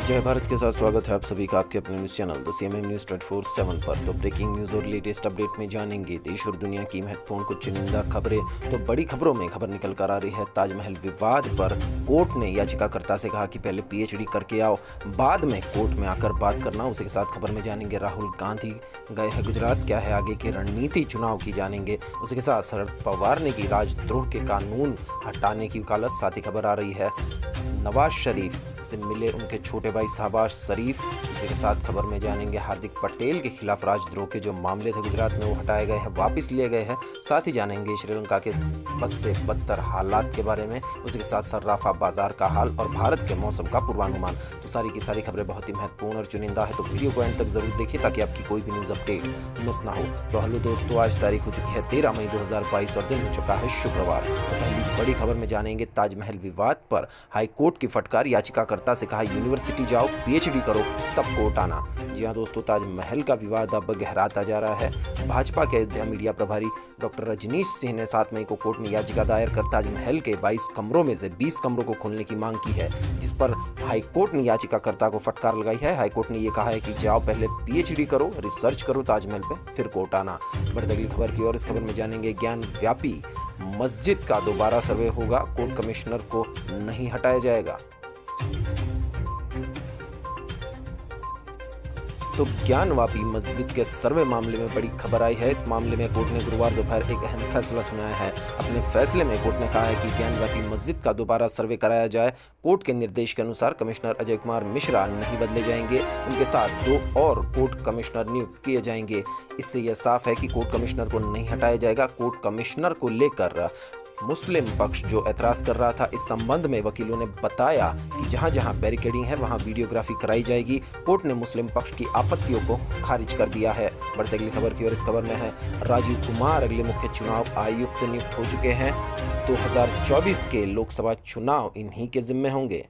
जय भारत के साथ स्वागत है आप सभी का आपके अपने news channel the CMM news 24/7 पर। तो ब्रेकिंग न्यूज़ और लेटेस्ट अपडेट में जानेंगे देश और दुनिया की महत्वपूर्ण कुछ चुनिंदा खबरें। तो बड़ी खबरों में खबर निकल कर आ रही है ताजमहल विवाद पर कोर्ट ने याचिकाकर्ता से कहा कि पहले पीएचडी करके आओ, बाद में कोर्ट में आकर बात करना। उसी के साथ खबर में जानेंगे राहुल गांधी गए हैं गुजरात, क्या है आगे की रणनीति चुनाव की जानेंगे। उसी के साथ शरद पवार ने की राजद्रोह के कानून हटाने की वकालत। साथ ही खबर आ रही है नवाज शरीफ से मिले उनके छोटे भाई शहबाज शरीफ। इसी के साथ खबर में जानेंगे हार्दिक पटेल के खिलाफ राजद्रोह के जो मामले थे गुजरात में वो हटाए गए हैं, वापस लिए गए हैं। साथ ही जानेंगे श्रीलंका के बद से बदतर हालात के बारे में। उसी के साथ सर्राफा बाजार का हाल और भारत के मौसम का पूर्वानुमान। तो सारी की सारी खबरें बहुत ही महत्वपूर्ण और चुनिंदा है, तो वीडियो को एंड तक जरूर देखिए ताकि आपकी कोई भी न्यूज़ अपडेट मिस ना हो। तो हेलो दोस्तों, आज तारीख हो चुकी है 13 मई 2022 और दिन हो चुका है शुक्रवार। तो पहली बड़ी खबर में जानेंगे ताजमहल विवाद पर हाईकोर्ट की फटकार, याचिकाकर्ता से कहा यूनिवर्सिटी जाओ पीएचडी करो तब कोर्ट आना। जी हाँ दोस्तों, ताजमहल का विवाद अब गहराता जा रहा है। भाजपा के अयोध्या मीडिया प्रभारी डॉक्टर रजनीश सिंह ने 7 मई को कोर्ट में याचिका दायर कर ताजमहल के 22 कमरों में से 20 कमरों को खोलने की मांग की है, जिस पर हाईकोर्ट ने याचिकाकर्ता को फटकार लगाई है। हाईकोर्ट ने यह कहा है कि जाओ पहले पीएचडी करो, रिसर्च करो ताजमहल पे, फिर कोर्ट आना। बढ़ती अगली खबर की ओर। इस खबर में जानेंगे ज्ञान व्यापी मस्जिद का दोबारा सर्वे होगा, कोर्ट कमिश्नर को नहीं हटाया जाएगा। तो ज्ञानवापी मस्जिद के सर्वे मामले में बड़ी खबर आई है। इस मामले में कोर्ट ने गुरुवार दोपहर एक अहम फैसला सुनाया है। अपने फैसले में कोर्ट ने कहा है कि ज्ञानवापी मस्जिद का दोबारा सर्वे कराया जाए। कोर्ट के निर्देश के अनुसार कमिश्नर अजय कुमार मिश्रा नहीं बदले जाएंगे, उनके साथ 2 और कोर्ट कमिश्नर नियुक्त किए जाएंगे। इससे यह साफ है कि कोर्ट कमिश्नर को नहीं हटाया जाएगा। कोर्ट कमिश्नर को लेकर मुस्लिम पक्ष जो ऐतराज कर रहा था, इस संबंध में वकीलों ने बताया कि जहां जहां बैरिकेडिंग है वहां वीडियोग्राफी कराई जाएगी। कोर्ट ने मुस्लिम पक्ष की आपत्तियों को खारिज कर दिया है। बढ़ते अगली खबर की ओर। इस खबर में है राजीव कुमार अगले मुख्य चुनाव आयुक्त नियुक्त हो चुके हैं। 2024 के लोकसभा चुनाव इन्हीं के जिम्मे होंगे।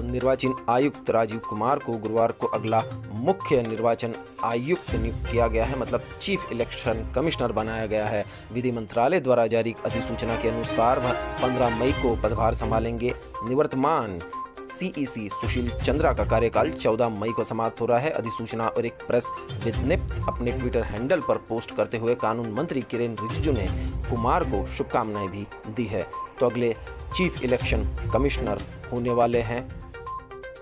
निर्वाचन आयुक्त राजीव कुमार को गुरुवार को अगला मुख्य निर्वाचन आयुक्त नियुक्त किया गया है, मतलब चीफ इलेक्शन कमिश्नर बनाया गया है। विधि मंत्रालय द्वारा जारी अधिसूचना के अनुसार वह 15 मई को पदभार संभालेंगे। निवर्तमान सीईसी सुशील चंद्रा का कार्यकाल 14 मई को समाप्त हो रहा है। अधिसूचना और एक प्रेस विज्ञप्ति अपने ट्विटर हैंडल पर पोस्ट करते हुए कानून मंत्री किरेन रिजिजू ने कुमार को शुभकामनाएं भी दी है। तो अगले चीफ इलेक्शन कमिश्नर होने वाले हैं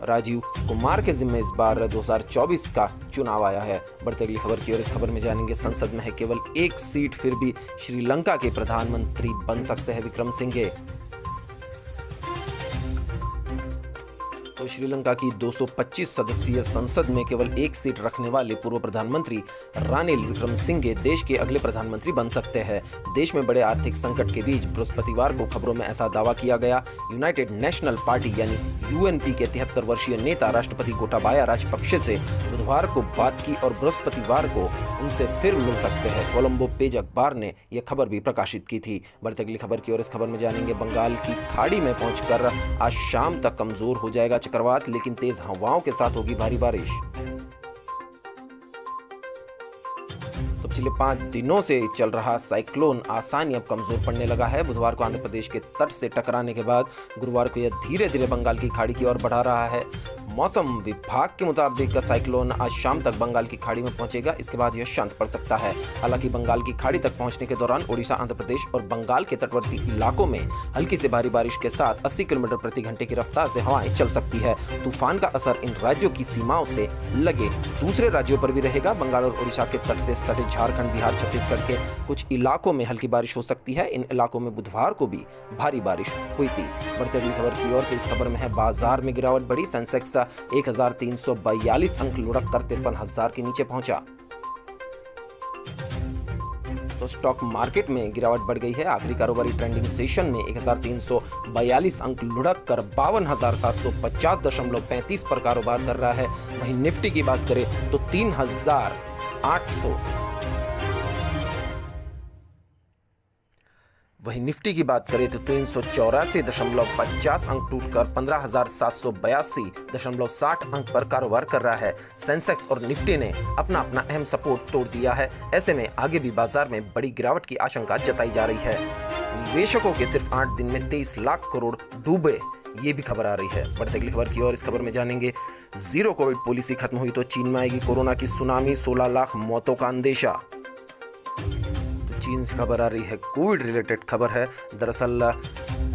राजीव कुमार के जिम्मे इस बार 2024 का चुनाव आया है। बढ़ते अगली खबर की ओर। इस खबर में जानेंगे संसद में है केवल एक सीट, फिर भी श्रीलंका के प्रधानमंत्री बन सकते हैं विक्रमसिंघे। तो श्रीलंका की 225 सदस्यीय संसद में केवल एक सीट रखने वाले पूर्व प्रधानमंत्री रानिल विक्रमसिंघे देश के अगले प्रधानमंत्री बन सकते हैं। देश में बड़े आर्थिक संकट के बीच बृहस्पतिवार को खबरों में ऐसा दावा किया गया। यूनाइटेड नेशनल पार्टी यानी यूएनपी के 73 वर्षीय नेता राष्ट्रपति गोटाबाया राजपक्षे से बुधवार को बात की और बृहस्पतिवार को उनसे फिर मिल सकते हैं। कोलंबो पेज अखबार ने यह खबर भी प्रकाशित की थी। बढ़ती अगली खबर की ओर। इस खबर में जानेंगे बंगाल की खाड़ी में पहुंचकर आज शाम तक कमजोर हो जाएगा चक्रवात, लेकिन तेज हवाओं के साथ होगी भारी बारिश। तो पिछले 5 दिनों से चल रहा साइक्लोन आसानी अब कमजोर पड़ने लगा है। बुधवार को आंध्र प्रदेश के तट से टकराने के बाद गुरुवार को यह धीरे धीरे बंगाल की खाड़ी की ओर बढ़ा रहा है। मौसम विभाग के मुताबिक साइक्लोन आज शाम तक बंगाल की खाड़ी में पहुंचेगा, इसके बाद यह शांत पड़ सकता है। हालांकि बंगाल की खाड़ी तक पहुंचने के दौरान ओडिशा, आंध्र प्रदेश और बंगाल के तटवर्ती इलाकों में हल्की से भारी बारिश के साथ 80 किलोमीटर प्रति घंटे की रफ्तार से हवाएं चल सकती है। तूफान का असर इन राज्यों की सीमाओं से लगे दूसरे राज्यों पर भी रहेगा। बंगाल और ओडिशा के तट से सटे झारखंड, बिहार, छत्तीसगढ़ के कुछ इलाकों में हल्की बारिश हो सकती है। इन इलाकों में बुधवार को भी भारी बारिश हुई थी। बढ़ती अगली खबर की ओर। तो इस खबर में है बाजार में गिरावट बढ़ी, सेंसेक्स 1342 अंक लुढ़क कर 53,000 के नीचे पहुंचा। तो स्टॉक मार्केट में गिरावट बढ़ गई है। आखिरी कारोबारी ट्रेंडिंग सेशन में 1342 अंक लुढ़क कर 52,750.35 पर कारोबार कर रहा है। वहीं निफ्टी की बात करें तो 3,800 वहीं निफ्टी की बात करें तो 384.50 अंक टूटकर 15,782.60 अंक पर कारोबार कर रहा है। सेंसेक्स और निफ्टी ने अपना अहम सपोर्ट तोड़ दिया है। ऐसे में आगे भी बाजार में बड़ी गिरावट की आशंका जताई जा रही है। निवेशकों के सिर्फ 8 दिन में 23 लाख करोड़ डूबे, ये भी खबर आ रही है। बढ़ते अगली खबर की और इस खबर में जानेंगे, जीरो कोविड पॉलिसी खत्म हुई तो चीन में आएगी कोरोना की सुनामी, 16 लाख मौतों का अंदेशा। तो चीन से खबर आ रही है, कोविड रिलेटेड खबर है। दरअसल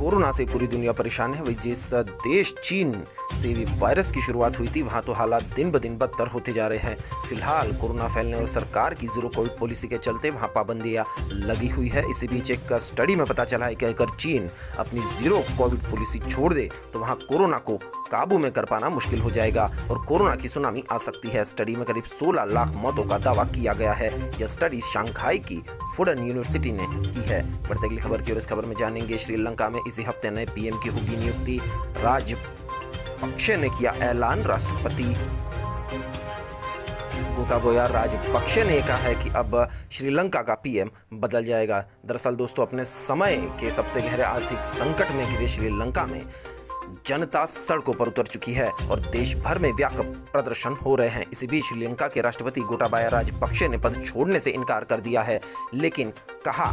कोरोना से पूरी दुनिया परेशान है। वही जिस देश चीन से भी वायरस की शुरुआत हुई थी, वहां तो हालात दिन ब दिन बदतर होते जा रहे हैं। फिलहाल कोरोना फैलने और सरकार की जीरो कोविड पॉलिसी के चलते वहां पाबंदियां लगी हुई है। इसी बीच एक स्टडी में पता चला है कि अगर चीन अपनी जीरो कोविड पॉलिसी छोड़ दे तो वहां कोरोना को काबू में कर पाना मुश्किल हो जाएगा और कोरोना की सुनामी आ सकती है। स्टडी में करीब 16 लाख मौतों का दावा किया गया है। यह स्टडी शंघाई की फुडन यूनिवर्सिटी ने की है। बढ़ते अगली खबर की और इस खबर में जानेंगे, श्रीलंका में इसी हफ्ते नए पीएम की होगी नियुक्ति, राजपक्षे ने किया ऐलान। राष्ट्रपति गोटाबाया राजपक्षे ने कहा है कि अब श्रीलंका का पीएम बदल जाएगा। दरअसल दोस्तों, अपने समय के सबसे गहरे आर्थिक संकट में घिरे श्रीलंका में जनता सड़कों पर उतर चुकी है और देश भर में व्यापक प्रदर्शन हो रहे हैं। इसी बीच श्रीलंका के राष्ट्रपति गोटाबाया राजपक्षे ने पद छोड़ने से इनकार कर दिया है, लेकिन कहा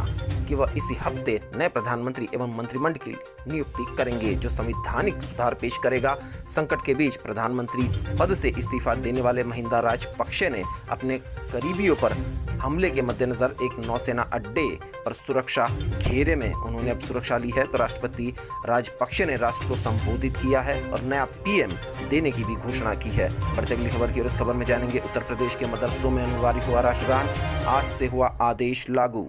कि वह इसी हफ्ते नए प्रधानमंत्री एवं मंत्रिमंडल की नियुक्ति करेंगे जो संवैधानिक सुधार पेश करेगा। संकट के बीच प्रधानमंत्री पद से इस्तीफा देने वाले महिंदा राजपक्षे ने अपने करीबियों पर हमले के मद्देनजर एक नौसेना अड्डे पर सुरक्षा घेरे में उन्होंने अब सुरक्षा ली है। तो राष्ट्रपति राजपक्षे ने राष्ट्र को संबोधित किया है और नया पीएम देने की भी घोषणा की है। बढ़ते अगली खबर की और इस खबर में जानेंगे, उत्तर प्रदेश के मदरसों में अनिवार्य हुआ राष्ट्रगान, आज से हुआ आदेश लागू।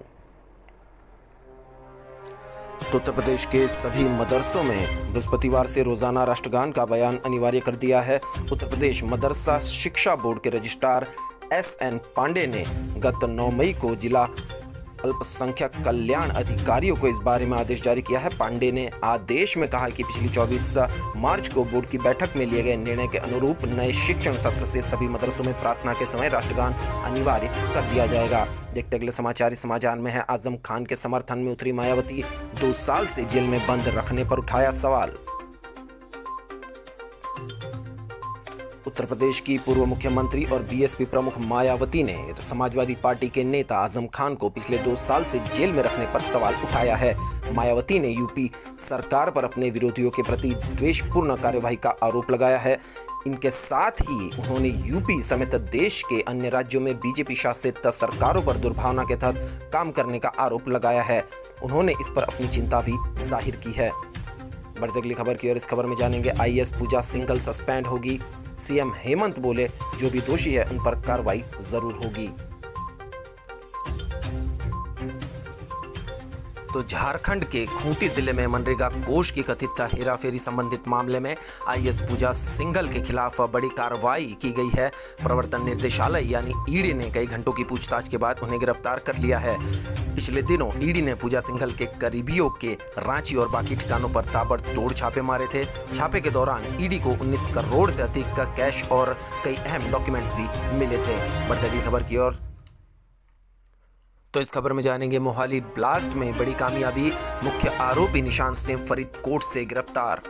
तो उत्तर प्रदेश के सभी मदरसों में बृहस्पतिवार से रोजाना राष्ट्रगान का बयान अनिवार्य कर दिया है। उत्तर प्रदेश मदरसा शिक्षा बोर्ड के रजिस्ट्रार SN पांडे ने गत 9 मई को जिला अल्पसंख्यक कल्याण अधिकारियों को इस बारे में आदेश जारी किया है। पांडे ने आदेश में कहा कि पिछली 24 मार्च को बोर्ड की बैठक में लिए गए निर्णय के अनुरूप नए शिक्षण सत्र से सभी मदरसों में प्रार्थना के समय राष्ट्रगान अनिवार्य कर दिया जाएगा। देखते अगले समाचार। इस समाचार में है, आजम खान के समर्थन में उतरी मायावती, 2 साल से जेल में बंद रखने पर उठाया सवाल। उत्तर प्रदेश की पूर्व मुख्यमंत्री और बीएसपी प्रमुख मायावती ने समाजवादी पार्टी के नेता आजम खान को पिछले 2 साल से जेल में रखने पर सवाल उठाया है। मायावती ने यूपी सरकार पर अपने विरोधियों के प्रति द्वेषपूर्ण कार्यवाही का आरोप लगाया है। इनके साथ ही उन्होंने यूपी समेत देश के अन्य राज्यों में बीजेपी शासित सरकारों पर दुर्भावना के तहत काम करने का आरोप लगाया है। उन्होंने इस पर अपनी चिंता भी जाहिर की है। बढ़ते अगली खबर की और इस खबर में जानेंगे, IAS पूजा सिंघल सस्पेंड होगी। सीएम हेमंत बोले, जो भी दोषी है उन पर कार्रवाई जरूर होगी। तो झारखंड के खूंटी जिले में मनरेगा कोष की कथित हेराफेरी संबंधित मामले में IAS पूजा सिंघल के खिलाफ बड़ी कार्रवाई की गई है। प्रवर्तन निर्देशालय यानी ईडी ने कई घंटों की पूछताछ के बाद उन्हें गिरफ्तार कर लिया है। पिछले दिनों ईडी ने पूजा सिंघल के करीबियों के रांची और बाकी ठिकानों पर ताबड़तोड़ छापे मारे थे। छापे के दौरान ईडी को 19 करोड़ से अधिक का कैश और कई अहम डॉक्यूमेंट्स भी मिले थे। बढ़ते अगली खबर की ओर। तो इस खबर में जानेंगे, मोहाली ब्लास्ट में बड़ी कामयाबी, मुख्य आरोपी निशांत सिंह फरीदकोट से गिरफ्तार।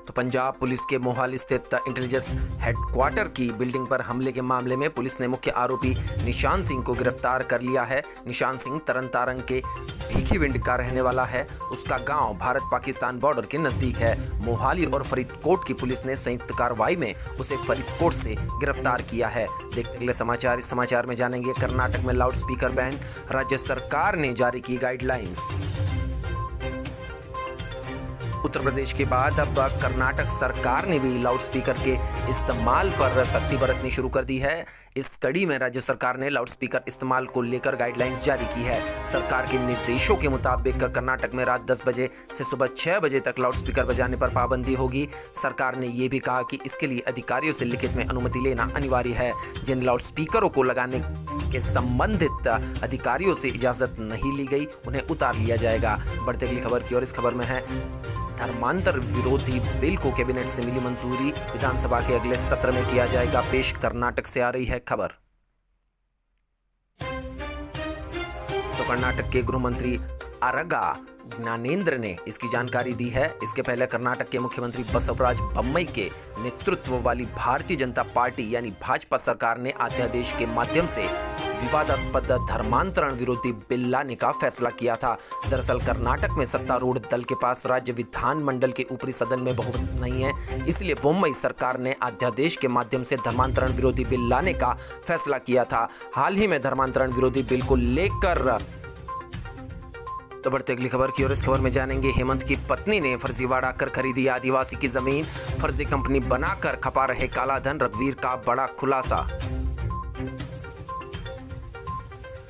तो पंजाब पुलिस के मोहाली स्थित इंटेलिजेंस हेडक्वार्टर की बिल्डिंग पर हमले के मामले में पुलिस ने मुख्य आरोपी निशांत सिंह को गिरफ्तार कर लिया है। निशांत सिंह तरनतारन के भीखीविंड का रहने वाला है। उसका गांव भारत पाकिस्तान बॉर्डर के नजदीक है। मोहाली और फरीदकोट की पुलिस ने संयुक्त कार्रवाई में उसे फरीदकोट से गिरफ्तार किया है। देखते अगले समाचार। इस समाचार में जानेंगे, कर्नाटक में लाउडस्पीकर बैन, राज्य सरकार ने जारी की गाइडलाइंस। उत्तर प्रदेश के बाद अब कर्नाटक सरकार ने भी लाउडस्पीकर के इस्तेमाल पर सख्ती बरतनी शुरू कर दी है। इस कड़ी में राज्य सरकार ने लाउडस्पीकर इस्तेमाल को लेकर गाइडलाइंस जारी की है। सरकार के निर्देशों के मुताबिक कर्नाटक में रात 10 बजे से सुबह 6 बजे तक लाउडस्पीकर बजाने पर पाबंदी होगी। सरकार ने ये भी कहा कि इसके लिए अधिकारियों से लिखित में अनुमति लेना अनिवार्य है। जिन लाउडस्पीकरों को लगाने के संबंधित अधिकारियों से इजाजत नहीं ली गई, उन्हें उतार लिया जाएगा। बढ़ते अगली खबर की और इस खबर में है, धर्मांतर विरोधी बिल को कैबिनेट से मिली मंजूरी, विधानसभा के अगले सत्र में किया जाएगा पेश। कर्नाटक से आ रही है खबर। तो कर्नाटक के गृह मंत्री आरगा ज्ञानेंद्र ने इसकी जानकारी दी है। इसके पहले कर्नाटक के मुख्यमंत्री बसवराज बोम्मई के नेतृत्व वाली भारतीय जनता पार्टी यानी भाजपा सरकार ने अध्यादेश के माध्यम से विवादास्पद धर्मांतरण विरोधी बिल लाने का फैसला किया था। दरअसल कर्नाटक में सत्तारूढ़ दल के पास राज्य विधानमंडल के ऊपरी सदन में बहुमत नहीं है, इसलिए मुंबई सरकार ने अध्यादेश के माध्यम से धर्मांतरण विरोधी बिल लाने का फैसला किया था। हाल ही में धर्मांतरण विरोधी बिल को लेकर तो बढ़ते अगली खबर की ओर। इस खबर में जानेंगे, हेमंत की पत्नी ने फर्जीवाड़ा कर खरीदी आदिवासी की जमीन, फर्जी कंपनी बनाकर खपा रहे काला धन, रघुवीर का बड़ा खुलासा।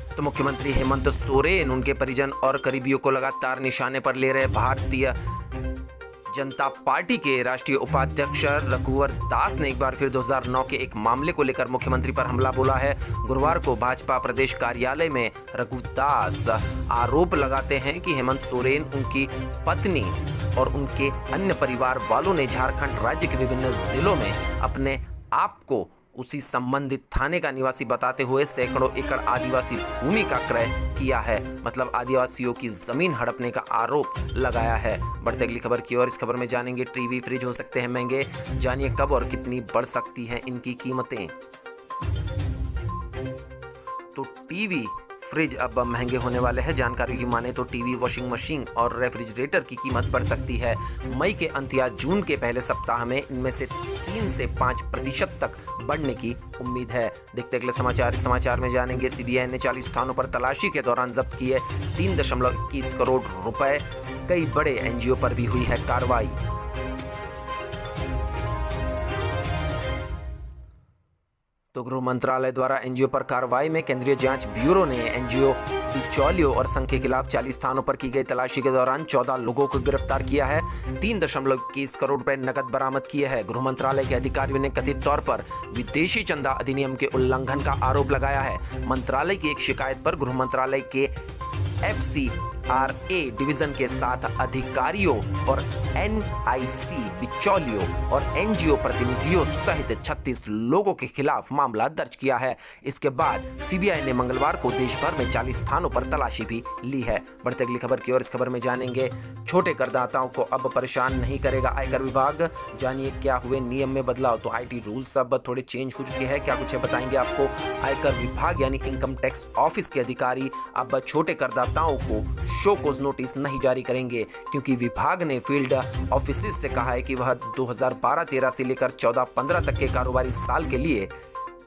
तो मुख्यमंत्री हेमंत सोरेन उनके परिजन और करीबियों को लगातार निशाने पर ले रहे भारतीय जनता पार्टी के राष्ट्रीय उपाध्यक्ष रघुवर दास ने एक बार फिर 2009 के एक मामले को लेकर मुख्यमंत्री पर हमला बोला है। गुरुवार को भाजपा प्रदेश कार्यालय में रघुदास आरोप लगाते हैं कि हेमंत सोरेन, उनकी पत्नी और उनके अन्य परिवार वालों ने झारखंड राज्य के विभिन्न जिलों में अपने आप को उसी संबंधित थाने का निवासी बताते हुए सैकड़ों एकड़ आदिवासी भूमि का क्रय किया है, मतलब आदिवासियों की जमीन हड़पने का आरोप लगाया है। बढ़ते अगली खबर की ओर। इस खबर में जानेंगे, टीवी फ्रिज हो सकते हैं महंगे, जानिए कब और कितनी बढ़ सकती हैं इनकी कीमतें। तो टीवी फ्रिज अब महंगे होने वाले हैं। जानकारी की माने तो टीवी, वॉशिंग मशीन और रेफ्रिजरेटर की कीमत बढ़ सकती है। मई के अंत या जून के पहले सप्ताह में इनमें से 3 से 5% तक बढ़ने की उम्मीद है। देखते अगले समाचार। इस समाचार में जानेंगे, सीबीआई ने 40 स्थानों पर तलाशी के दौरान जब्त किए 3.21 करोड़ रुपए। कई बड़े एनजीओ पर भी हुई है कार्रवाई। तो गृह मंत्रालय द्वारा एनजीओ पर कार्रवाई में केंद्रीय जांच ब्यूरो ने एनजीओ बिचौलियों और संघ के खिलाफ 40 स्थानों पर की गई तलाशी के दौरान 14 लोगों को गिरफ्तार किया है। 3.21 करोड़ रुपए नकद बरामद किए हैं। गृह मंत्रालय के अधिकारियों ने कथित तौर पर विदेशी चंदा अधिनियम के उल्लंघन का आरोप लगाया है। मंत्रालय की एक शिकायत पर गृह मंत्रालय के FCRA डिवीजन के 7 अधिकारियों और NIC बिचौलियों और एनजीओ प्रतिनिधियों सहित 36 लोगों के खिलाफ मामला दर्ज किया है। इसके बाद सीबीआई ने मंगलवार को देश भर में 40 स्थानों पर तलाशी भी ली है। बढ़ते अगली खबर की ओर। इस खबर में जानेंगे, छोटे करदाताओं को अब परेशान नहीं करेगा आयकर विभाग, जानिए क्या हुए नियम में बदलाव। तो IT रूल्स अब थोड़े चेंज हो चुके हैं, क्या कुछ है बताएंगे आपको। आयकर विभाग यानी इनकम टैक्स ऑफिस के अधिकारी अब छोटे करदाताओं को शो कोज नोटिस नहीं जारी करेंगे, क्योंकि विभाग ने फील्ड ऑफिसेज से कहा है कि वह 2012-13 से लेकर 14-15 तक के कारोबारी साल के लिए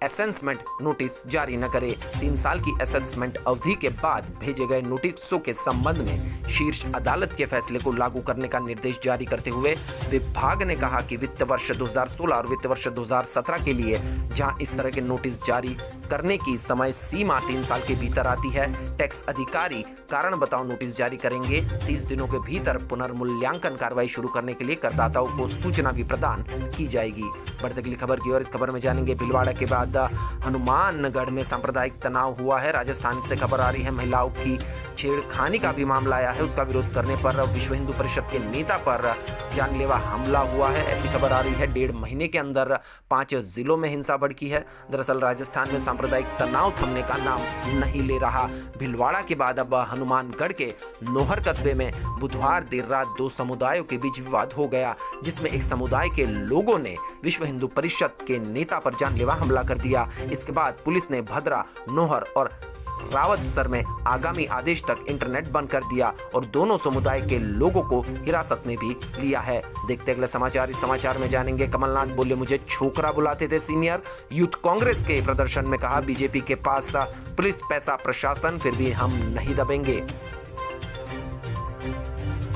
असेसमेंट नोटिस जारी न करे। 3 साल की असेसमेंट अवधि के बाद भेजे गए नोटिसों के संबंध में शीर्ष अदालत के फैसले को लागू करने का निर्देश जारी करते हुए विभाग ने कहा कि वित्त वर्ष 2016 और वित्त वर्ष 2017 के लिए जहां इस तरह के नोटिस जारी करने की समय सीमा 3 साल के भीतर आती है, टैक्स अधिकारी कारण बताओ नोटिस जारी करेंगे। 30 दिनों के भीतर पुनर्मूल्यांकन कार्रवाई शुरू करने के लिए करदाताओं को सूचना भी प्रदान की जाएगी। बढ़ते अगली खबर की ओर। इस खबर में जानेंगे, भीलवाड़ा के बाद हनुमानगढ़ में सांप्रदायिक तनाव हुआ है। राजस्थान से खबर आ रही है, महिलाओं की छेड़खानी का भी मामला आया है। उसका विरोध करने पर विश्व हिंदू परिषद के नेता पर जानलेवा हमला हुआ है, ऐसी खबर आ रही है। 1.5 महीने के अंदर 5 जिलों में हिंसा भड़की है। दरअसल राजस्थान में सांप्रदायिक तनाव थमने का नाम नहीं ले रहा। भीलवाड़ा के बाद अब हनुमानगढ़ के नोहर कस्बे में बुधवार देर रात 2 समुदायों के बीच विवाद हो गया, जिसमें एक समुदाय के लोगों ने विश्व हिंदू परिषद के नेता पर जानलेवा हमला कर दिया। इसके बाद पुलिस ने भद्रा, नोहर और रावतसर में आगामी आदेश तक इंटरनेट बंद कर दिया और दोनों समुदाय के लोगों को हिरासत में भी लिया है। देखते अगले समाचार। इस समाचार में जानेंगे, कमलनाथ बोले मुझे छोकरा बुलाते थे सीनियर। यूथ कांग्रेस के प्रदर्शन में कहा, बीजेपी के पास पुलिस, पैसा, प्रशासन, फिर भी हम नहीं दबेंगे।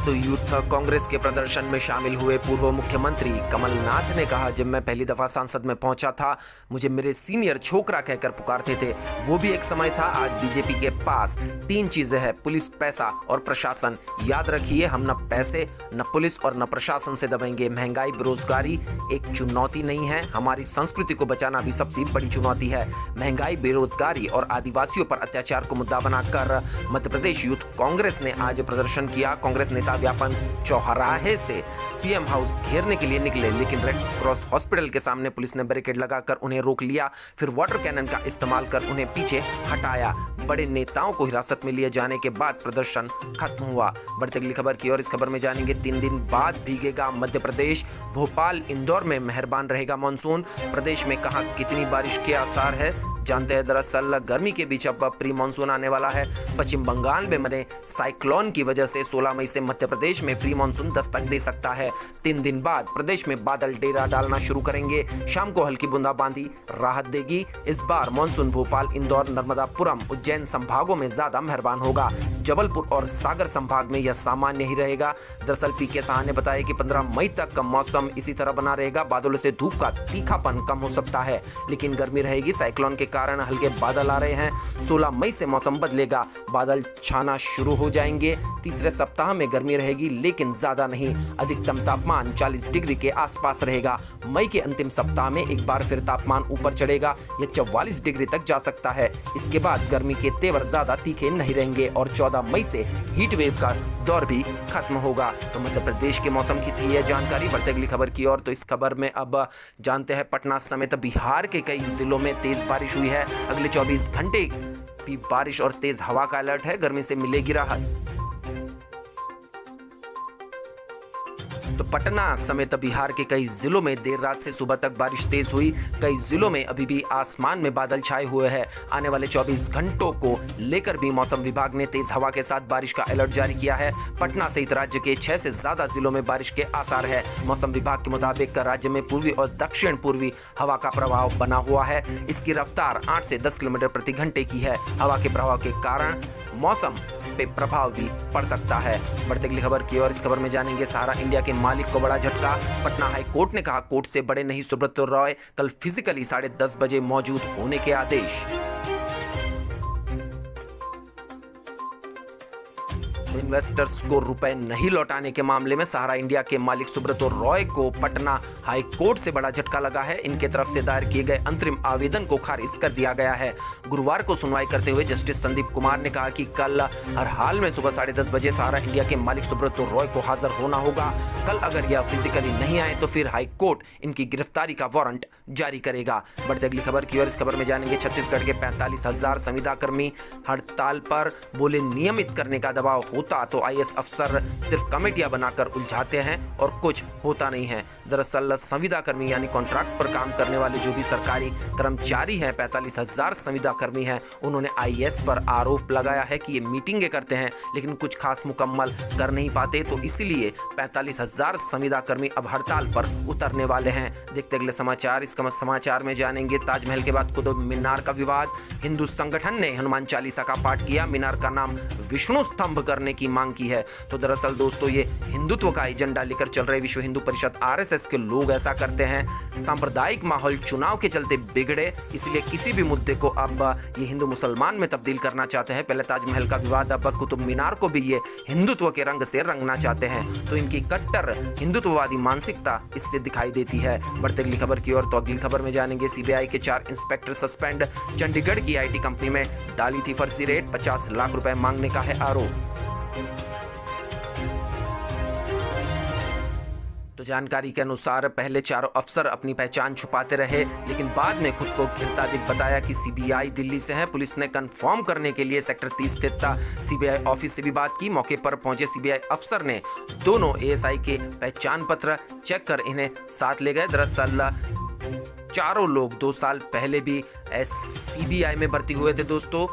तो यूथ कांग्रेस के प्रदर्शन में शामिल हुए पूर्व मुख्यमंत्री कमलनाथ ने कहा, जब मैं पहली दफा संसद में पहुंचा था मुझे मेरे सीनियर छोकरा कहकर पुकारते थे। वो भी एक समय था। आज बीजेपी के पास 3 चीजें हैं, पुलिस, पैसा और प्रशासन। याद रखिए, हम न पैसे, न पुलिस और न प्रशासन से दबेंगे। महंगाई, बेरोजगारी एक चुनौती नहीं है, हमारी संस्कृति को बचाना भी सबसे बड़ी चुनौती है। महंगाई, बेरोजगारी और आदिवासियों पर अत्याचार को मुद्दा बनाकर मध्य प्रदेश यूथ कांग्रेस ने आज प्रदर्शन किया। कांग्रेस नेता व्यापन चौराहे से सीएम हाउस घेरने के लिए निकले, लेकिन रेड क्रॉस हॉस्पिटल के सामने पुलिस ने बैरिकेड लगाकर उन्हें रोक लिया, फिर वाटर कैनन का इस्तेमाल कर उन्हें पीछे हटाया। बड़े नेताओं को हिरासत में लिए जाने के बाद प्रदर्शन खत्म हुआ। बढ़ते अगली खबर की ओर। इस खबर में जानेंगे, 3 दिन बाद भीगेगा मध्य प्रदेश। भोपाल, इंदौर में मेहरबान रहेगा मानसून। प्रदेश में कहां कितनी बारिश के आसार है, जानते हैं। दरअसल गर्मी के बीच अब प्री मानसून आने वाला है। पश्चिम बंगाल में बने साइक्लोन की वजह से 16 मई से मध्य प्रदेश में प्री मानसून दस्तक दे सकता है। 3 दिन बाद प्रदेश में बादल डेरा डालना शुरू करेंगे। शाम को हल्की बूंदाबांदी राहत देगी। इस बार मानसून भोपाल, इंदौर, नर्मदापुरम, उज्जैन संभागों में ज्यादा मेहरबान होगा। जबलपुर और सागर संभाग में यह सामान्य ही रहेगा। दरअसल पीके साहा ने बताया कि 15 मई तक का मौसम इसी तरह बना रहेगा। बादलों से धूप का तीखापन कम हो सकता है, लेकिन गर्मी रहेगी। साइक्लोन के कारण हल्के बादल आ रहे हैं। 16 मई से मौसम बदलेगा, बादल छाना शुरू हो जाएंगे। तीसरे सप्ताह में गर्मी रहेगी, लेकिन ज्यादा नहीं। अधिकतम तापमान 40 डिग्री के आसपास रहेगा। मई के अंतिम सप्ताह में एक बार फिर तापमान ऊपर चढ़ेगा, यह 44 डिग्री तक जा सकता है। इसके बाद गर्मी के तेवर ज्यादा तीखे नहीं रहेंगे और 14 मई से हीट वेव का दौर भी खत्म होगा। तो मध्य प्रदेश के मौसम की थी यह जानकारी। बढ़ते अगली खबर की ओर। तो इस खबर में अब जानते हैं पटना समेत बिहार के कई जिलों में तेज बारिश हुई है। अगले 24 घंटे भी बारिश और तेज हवा का अलर्ट है। गर्मी से मिलेगी राहत। तो पटना समेत बिहार के कई जिलों में देर रात से सुबह तक बारिश तेज हुई। कई जिलों में अभी भी आसमान में बादल छाए हुए हैं। आने वाले 24 घंटों को लेकर भी मौसम विभाग ने तेज हवा के साथ बारिश का अलर्ट जारी किया है। पटना सहित राज्य के 6 से ज्यादा जिलों में बारिश के आसार है। मौसम विभाग के मुताबिक राज्य में पूर्वी और दक्षिण पूर्वी हवा का प्रभाव बना हुआ है। इसकी रफ्तार 8 से 10 किलोमीटर प्रति घंटे की है। हवा के प्रभाव के कारण मौसम पे प्रभाव भी पड़ सकता है। बढ़ते अगली खबर की ओर। इस खबर में जानेंगे सहारा इंडिया के मालिक को बड़ा झटका। पटना हाई कोर्ट ने कहा कोर्ट से बड़े नहीं सुब्रत रॉय, कल फिजिकली 10:30 बजे मौजूद होने के आदेश। इन्वेस्टर्स को रुपए नहीं लौटाने के मामले में सहारा इंडिया के मालिक सुब्रत रॉय को पटना हाई कोर्ट से बड़ा झटका लगा है। इनके तरफ से दायर किए गए अंतरिम आवेदन को खारिज कर दिया गया है। गुरुवार को सुनवाई करते हुए जस्टिस संदीप कुमार ने कहा कि कल हर हाल में सुबह 10:30 बजे सहारा इंडिया के मालिक सुब्रत रॉय को हाजिर होना होगा। कल अगर यह फिजिकली नहीं आए तो फिर हाई कोर्ट इनकी गिरफ्तारी का वारंट जारी करेगा। बढ़ते अगली खबर की ओर। इस खबर में जानेंगे छत्तीसगढ़ के 45,000 संविदा कर्मी हड़ताल पर। बोले नियमित करने का दबाव होता तो आईएएस अफसर सिर्फ कमेटियां बनाकर उलझाते हैं और कुछ होता नहीं है। दरअसल संविदा कर्मी यानी कॉन्ट्रैक्ट पर काम करने वाले जो भी सरकारी कर्मचारी हैं, 45,000 संविदा कर्मी हैं, उन्होंने आईएएस पर आरोप लगाया है कि ये मीटिंगें करते हैं लेकिन कुछ खास मुकम्मल कर नहीं पाते। तो इसीलिए 45,000 संविदा कर्मी अब हड़ताल पर उतरने वाले हैं। देखते अगले समाचार। इस समाचार में जानेंगे ताजमहल के बाद कुतुब मीनार का विवाद। हिंदू संगठन ने हनुमान चालीसा का पाठ किया। मीनार का नाम विष्णु स्तंभ करने की मांग की है। तो दरअसल दोस्तों ये हिंदुत्व का एजेंडा लेकर चल रहे विश्व हिंदू परिषद आरएसएस के लोग ऐसा करते हैं। सांप्रदायिक माहौल चुनाव के चलते बिगड़े, इसलिए किसी भी मुद्दे को अब ये हिंदू मुसलमान में तब्दील करना चाहते हैं। पहले ताजमहल का विवाद, अब कुतुब मीनार को भी ये हिंदुत्व के रंग से रंगना चाहते हैं। तो इनकी कट्टर हिंदुत्ववादी मानसिकता इससे दिखाई देती है। बढ़ते अगली खबर की ओर। तो अगली खबर में जानेंगे सीबीआई के 4 इंस्पेक्टर सस्पेंड। चंडीगढ़ की आईटी कंपनी में डाली थी फर्जी रेट, 50 लाख रुपए मांगने का है आरोप। तो जानकारी के अनुसार पहले चारों अफसर अपनी पहचान छुपाते रहे, लेकिन बाद में खुद को घिरता दिख बताया कि सीबीआई दिल्ली से है। पुलिस ने कंफर्म करने के लिए सेक्टर 30 स्थित सीबीआई ऑफिस से भी बात की। मौके पर पहुंचे सीबीआई अफसर ने दोनों एएसआई के पहचान पत्र चेक कर इन्हें साथ ले गए। दरअसल चारों लोग 2 साल पहले भी सीबीआई में भर्ती हुए थे दोस्तों।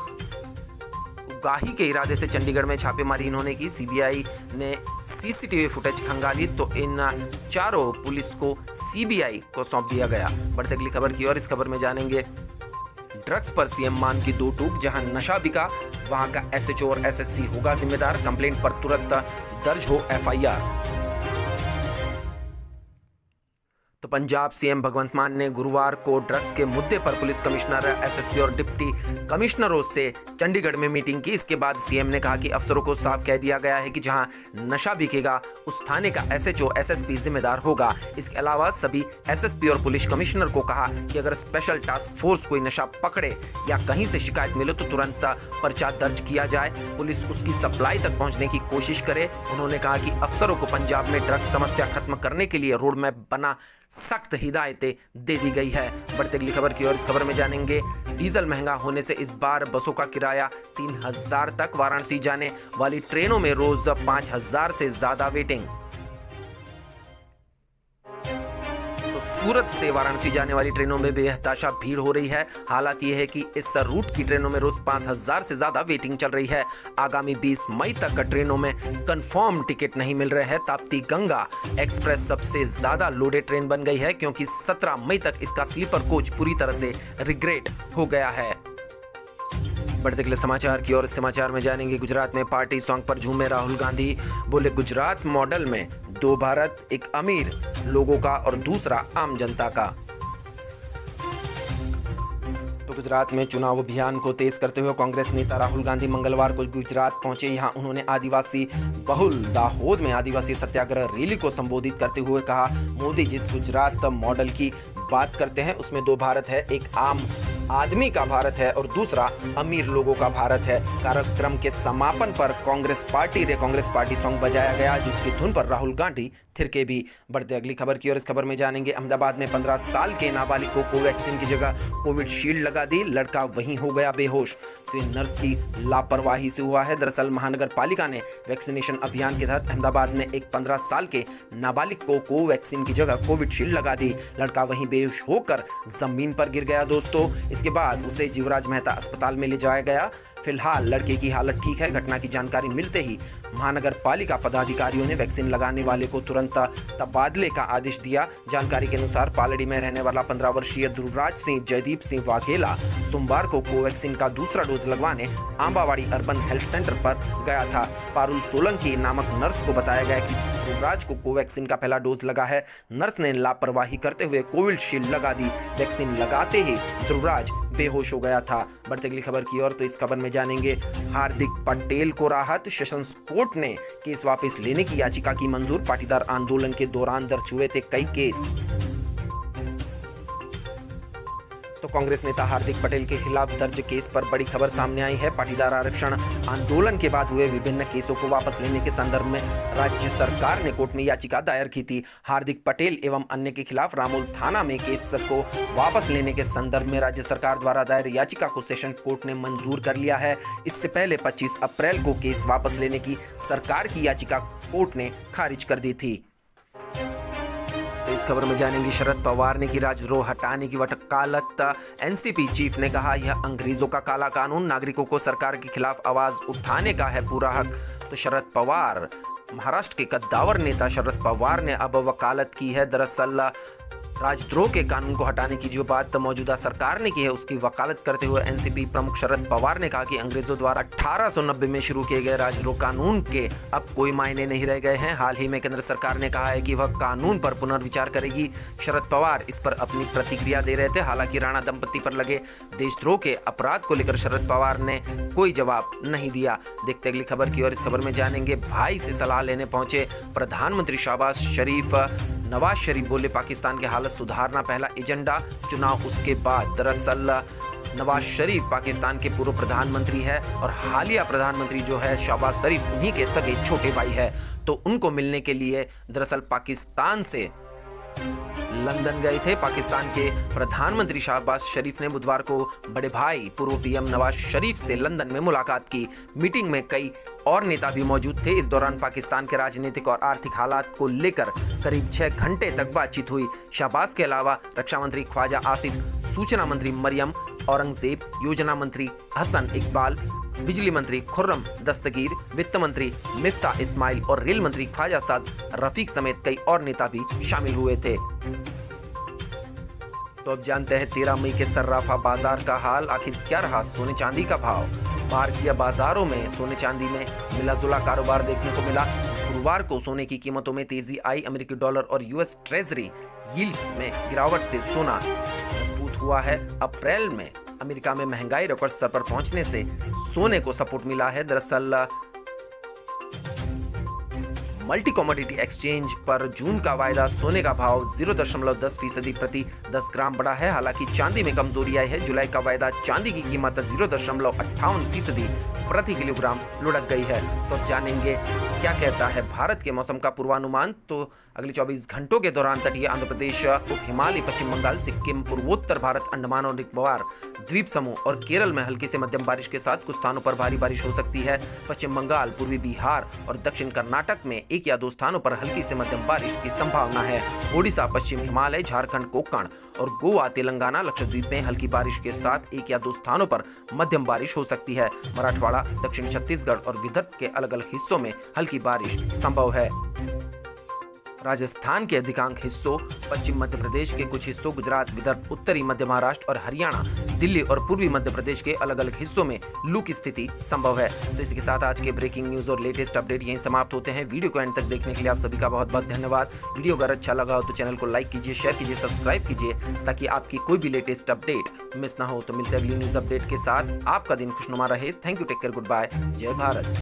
गाही के इरादे से चंडीगढ़ में छापेमारी इन्होंने की। सीबीआई ने सीसीटीवी फुटेज खंगाली तो इन चारों पुलिस को सीबीआई को सौंप दिया गया। बढ़ते अगली खबर की ओर। इस खबर में जानेंगे ड्रग्स पर सीएम मान की 2 टूक। जहां नशा बिका वहां का एसएचओ और एसएसपी होगा जिम्मेदार। कंप्लेंट पर तुरंत दर्ज हो एफआईआर। तो पंजाब सीएम भगवंत मान ने गुरुवार को ड्रग्स के मुद्दे पर पुलिस कमिश्नर, एसएसपी और डिप्टी कमिश्नरों से चंडीगढ़ में मीटिंग की। इसके बाद सीएम ने कहा कि अफसरों को साफ कह दिया गया है कि जहां नशा बिकेगा उस थाने का एसएचओ, एसएसपी जिम्मेदार होगा। इसके अलावा सभी एसएसपी और पुलिस कमिश्नर को कहा कि अगर स्पेशल टास्क फोर्स कोई नशा पकड़े या कहीं से शिकायत मिले तो तुरंत पर्चा दर्ज किया जाए, पुलिस उसकी सप्लाई तक पहुंचने की कोशिश करे। उन्होंने कहा कि अफसरों को पंजाब में ड्रग्स समस्या खत्म करने के लिए रोड मैप बना सख्त हिदायतें दे दी गई है। बढ़ते अगली खबर की ओर। इस खबर में जानेंगे डीजल महंगा होने से इस बार बसों का किराया 3,000 तक। वाराणसी जाने वाली ट्रेनों में रोज 5,000 से ज्यादा वेटिंग। तो सूरत से वाराणसी जाने वाली ट्रेनों में बेहताशा भीड़ हो रही है। हालात ये है कि इस रूट की ट्रेनों में रोज 5000 से ज्यादा वेटिंग चल रही है। आगामी 20 मई तक ट्रेनों में कंफर्म टिकट नहीं मिल रहे हैं। ताप्ती गंगा एक्सप्रेस सबसे ज्यादा लोडेड ट्रेन बन गई है क्योंकि 17 मई तक इसका स्लीपर कोच पूरी तरह से रिग्रेट हो गया है। बढ़ते अगले समाचार की ओर। समाचार में जानेंगे गुजरात में पार्टी सॉन्ग पर झूमे राहुल गांधी। बोले गुजरात मॉडल में 2 भारत, एक अमीर लोगों का और दूसरा आम जनता का। तो गुजरात में चुनाव अभियान को तेज करते हुए कांग्रेस नेता राहुल गांधी मंगलवार को गुजरात पहुंचे। यहां उन्होंने आदिवासी बहुल दाहोद में आदिवासी सत्याग्रह रैली को संबोधित करते हुए कहा, मोदी जिस गुजरात मॉडल की बात करते हैं उसमें 2 भारत है, एक आम आदमी का भारत है और दूसरा अमीर लोगों का भारत है। कार्यक्रम के समापन पर कांग्रेस पार्टी सॉन्ग बजाया गया जिसकी धुन पर राहुल गांधी थिरके भी। बढ़ते अगली खबर की ओर। इस खबर में जानेंगे अहमदाबाद में 15 साल के नाबालिग को कोवैक्सीन की जगह कोविड शील्ड लगा दी, लड़का वहीं हो गया बेहोश। तो ये नर्स की लापरवाही से हुआ है। दरअसल महानगर पालिका ने वैक्सीनेशन अभियान के तहत अहमदाबाद में एक 15 साल के नाबालिग को कोवैक्सीन की जगह कोविड शील्ड लगा दी। लड़का वहीं बेहोश होकर जमीन पर गिर गया दोस्तों। इसके बाद उसे जीवराज मेहता अस्पताल में ले जाया गया। फिलहाल लड़के की हालत ठीक है। घटना की जानकारी मिलते ही महानगर पालिका पदाधिकारियों ने वैक्सीन लगाने वाले को तुरंत तबादले का आदेश दिया। जानकारी के अनुसार पालड़ी में रहने वाला 15 वर्षीय ध्रुवराज सिंह जयदीप सिंह वाघेला सोमवार को कोवैक्सीन का दूसरा डोज लगवाने आंबावाड़ी अर्बन हेल्थ सेंटर पर गया था। पारुल सोलंकी नामक नर्स को बताया गया कि ध्रुवराज को कोवैक्सीन का पहला डोज लगा है। नर्स ने लापरवाही करते हुए कोविड शील्ड लगा दी। वैक्सीन लगाते ही ध्रुवराज बेहोश हो गया था। बढ़ते अगली खबर की ओर। तो इस खबर में जानेंगे हार्दिक पटेल को राहत। सेशंस कोर्ट ने केस वापस लेने की याचिका की मंजूर। पाटीदार आंदोलन के दौरान दर्ज हुए थे कई केस। तो कांग्रेस नेता हार्दिक पटेल के खिलाफ दर्ज केस पर बड़ी खबर सामने आई है। पाटीदार आरक्षण आंदोलन के बाद हुए विभिन्न केसों को वापस लेने के संदर्भ में राज्य सरकार ने कोर्ट में याचिका दायर की थी। हार्दिक पटेल एवं अन्य के खिलाफ रामोल थाना में केस को वापस लेने के संदर्भ में राज्य सरकार द्वारा दायर याचिका को सेशन कोर्ट ने मंजूर कर लिया है। इससे पहले 25 अप्रैल को केस वापस लेने की सरकार की याचिका कोर्ट ने खारिज कर दी थी। इस खबर में जानेंगे शरद पवार ने की राजद्रोह हटाने की वकालत। एनसीपी चीफ ने कहा यह अंग्रेजों का काला कानून, नागरिकों को सरकार के खिलाफ आवाज उठाने का है पूरा हक। तो शरद पवार, महाराष्ट्र के कद्दावर नेता शरद पवार ने अब वकालत की है। दरअसल राजद्रोह के कानून को हटाने की जो बात मौजूदा सरकार ने की है उसकी वकालत करते हुए एनसीपी प्रमुख शरद पवार ने कहा कि अंग्रेजों द्वारा 1890 में शुरू किए गए राजद्रोह कानून के अब कोई मायने नहीं रह गए हैं। हाल ही में केंद्र सरकार ने कहा है कि वह कानून पर पुनर्विचार करेगी। शरद पवार इस पर अपनी प्रतिक्रिया दे रहे थे। हालांकि राणा दंपति पर लगे देशद्रोह के अपराध को लेकर शरद पवार ने कोई जवाब नहीं दिया। देखते अगली खबर की ओर। इस खबर में जानेंगे भाई से सलाह लेने पहुंचे प्रधानमंत्री शहबाज शरीफ। नवाज शरीफ बोले पाकिस्तान की हालत सुधारना पहला एजेंडा, चुनाव उसके बाद। दरअसल नवाज शरीफ पाकिस्तान के पूर्व प्रधानमंत्री है और हालिया प्रधानमंत्री जो है शहबाज शरीफ उन्हीं के सगे छोटे भाई है। तो उनको मिलने के लिए दरअसल पाकिस्तान से लंदन गए थे। पाकिस्तान के प्रधानमंत्री शहबाज शरीफ ने बुधवार को बड़े भाई पूर्व पीएम नवाज शरीफ से लंदन में मुलाकात की। मीटिंग में कई और नेता भी मौजूद थे। इस दौरान पाकिस्तान के राजनीतिक और आर्थिक हालात को लेकर करीब 6 घंटे तक बातचीत हुई। शहबाज के अलावा रक्षा मंत्री ख्वाजा आसिफ, सूचना मंत्री मरियम औरंगजेब, योजना मंत्री हसन इकबाल, बिजली मंत्री खुर्रम दस्तगीर, वित्त मंत्री मिफ्ता इस्माइल और रेल मंत्री ख्वाजा साद रफीक समेत कई और नेता भी शामिल हुए थे। तो अब जानते हैं 13 मई के सर्राफा बाजार का हाल। आखिर क्या रहा सोने चांदी का भाव। भारतीय बाजारों में सोने चांदी में मिला जुला कारोबार देखने को मिला। गुरुवार को सोने की कीमतों में तेजी आई। अमेरिकी डॉलर और यूएस ट्रेजरी यील्ड्स में गिरावट से सोना मजबूत हुआ है। अप्रैल में अमेरिका में महंगाई रिकॉर्ड स्तर पर पहुंचने से सोने को सपोर्ट मिला है। दरअसल मल्टी कमोडिटी एक्सचेंज पर जून का वायदा सोने का भाव 0.10% प्रति 10 ग्राम बढ़ा है। हालांकि चांदी में कमजोरी आई है। जुलाई का वायदा चांदी की कीमत 0.58% प्रति किलोग्राम लुढ़क गई है। तो जानेंगे क्या कहता है भारत के मौसम का पूर्वानुमान। तो अगले 24 घंटों के दौरान तटीय आंध्र प्रदेश, उप हिमालय, पश्चिम बंगाल, सिक्किम, पूर्वोत्तर भारत, अंडमान और निकोबार द्वीप समूह और केरल में हल्की से मध्यम बारिश के साथ कुछ स्थानों पर भारी बारिश हो सकती है। पश्चिम बंगाल, पूर्वी बिहार और दक्षिण कर्नाटक में 1 या 2 स्थानों पर हल्की से मध्यम बारिश की संभावना है। ओडिशा, पश्चिम हिमालय, झारखंड, कोंकण और गोवा, तेलंगाना, लक्षद्वीप में हल्की बारिश के साथ 1 या 2 स्थानों पर मध्यम बारिश हो सकती है। मराठवाड़ा, दक्षिण छत्तीसगढ़ और विदर्भ के अलग अलग हिस्सों में हल्की बारिश संभव है। राजस्थान के अधिकांश हिस्सों, पश्चिम मध्य प्रदेश के कुछ हिस्सों, गुजरात, विदर्भ, उत्तरी मध्य महाराष्ट्र और हरियाणा, दिल्ली और पूर्वी मध्य प्रदेश के अलग अलग हिस्सों में लू की स्थिति संभव है। तो इसी के साथ आज के ब्रेकिंग न्यूज और लेटेस्ट अपडेट यहीं समाप्त होते हैं। वीडियो को एंड तक देखने के लिए आप सभी का बहुत बहुत धन्यवाद। वीडियो अगर अच्छा लगा हो तो चैनल को लाइक कीजिए, शेयर कीजिए, सब्सक्राइब कीजिए ताकि आपकी कोई भी लेटेस्ट अपडेट मिस ना हो। तो मिलते हैं अगली न्यूज अपडेट के साथ। आपका दिन खुशनुमा रहे। Thank you, take care, goodbye, जय भारत।